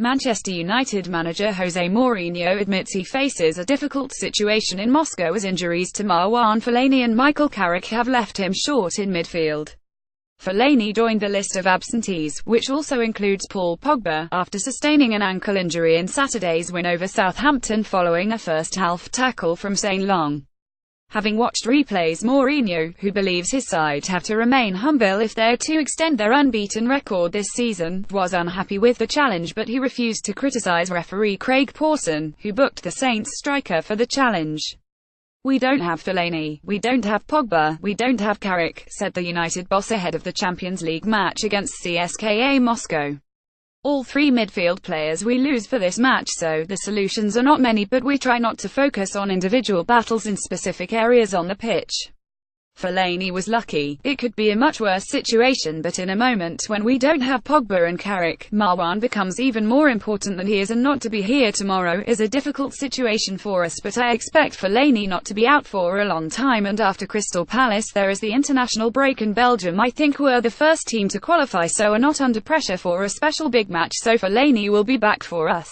Manchester United manager Jose Mourinho admits he faces a difficult situation in Moscow as injuries to Marwan Fellaini and Michael Carrick have left him short in midfield. Fellaini joined the list of absentees, which also includes Paul Pogba, after sustaining an ankle injury in Saturday's win over Southampton following a first-half tackle from Saint Long. Having watched replays, Mourinho, who believes his side have to remain humble if they're to extend their unbeaten record this season, was unhappy with the challenge, but he refused to criticise referee Craig Pawson, who booked the Saints striker for the challenge. "We don't have Fellaini, we don't have Pogba, we don't have Carrick," said the United boss ahead of the Champions League match against CSKA Moscow. "All three midfield players we lose for this match, so the solutions are not many, but we try not to focus on individual battles in specific areas on the pitch." Fellaini was lucky. "It could be a much worse situation, but in a moment when we don't have Pogba and Carrick, Marwan becomes even more important than he is, and not to be here tomorrow is a difficult situation for us, but I expect Fellaini not to be out for a long time, and after Crystal Palace there is the international break, and Belgium I think were the first team to qualify, so are not under pressure for a special big match, so Fellaini will be back for us.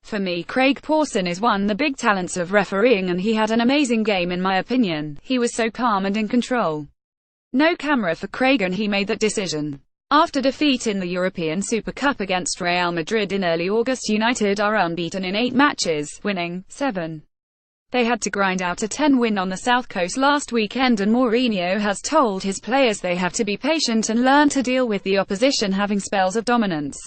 For me, Craig Pawson is one of the big talents of refereeing, and he had an amazing game in my opinion. He was so calm and in control. No camera for Craig, and he made that decision." After defeat in the European Super Cup against Real Madrid in early August, United are unbeaten in 8 matches, winning 7. They had to grind out a 10 win on the South Coast last weekend, and Mourinho has told his players they have to be patient and learn to deal with the opposition having spells of dominance.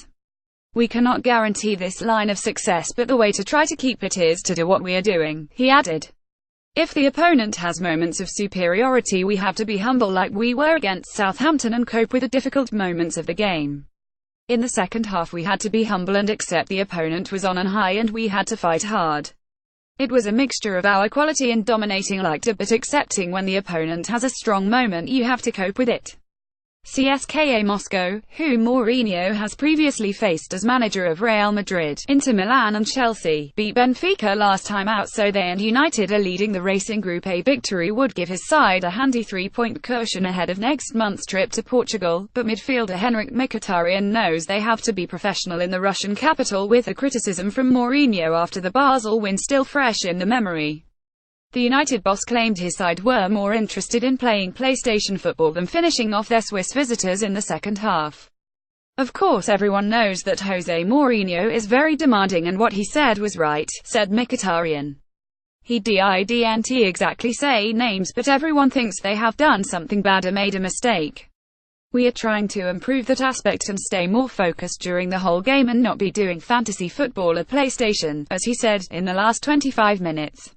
"We cannot guarantee this line of success, but the way to try to keep it is to do what we are doing," he added. "If the opponent has moments of superiority, we have to be humble like we were against Southampton and cope with the difficult moments of the game. In the second half we had to be humble and accept the opponent was on a high and we had to fight hard. It was a mixture of our quality and dominating like that, but accepting when the opponent has a strong moment you have to cope with it." CSKA Moscow, who Mourinho has previously faced as manager of Real Madrid, Inter Milan and Chelsea, beat Benfica last time out, so they and United are leading the race in Group A. Victory would give his side a handy 3-point cushion ahead of next month's trip to Portugal, but midfielder Henrik Mkhitaryan knows they have to be professional in the Russian capital, with the criticism from Mourinho after the Basel win still fresh in the memory. The United boss claimed his side were more interested in playing PlayStation football than finishing off their Swiss visitors in the second half. "Of course everyone knows that Jose Mourinho is very demanding, and what he said was right," said Mkhitaryan. "He didn't exactly say names, but everyone thinks they have done something bad or made a mistake. We are trying to improve that aspect and stay more focused during the whole game and not be doing fantasy football or PlayStation," as he said, in the last 25 minutes.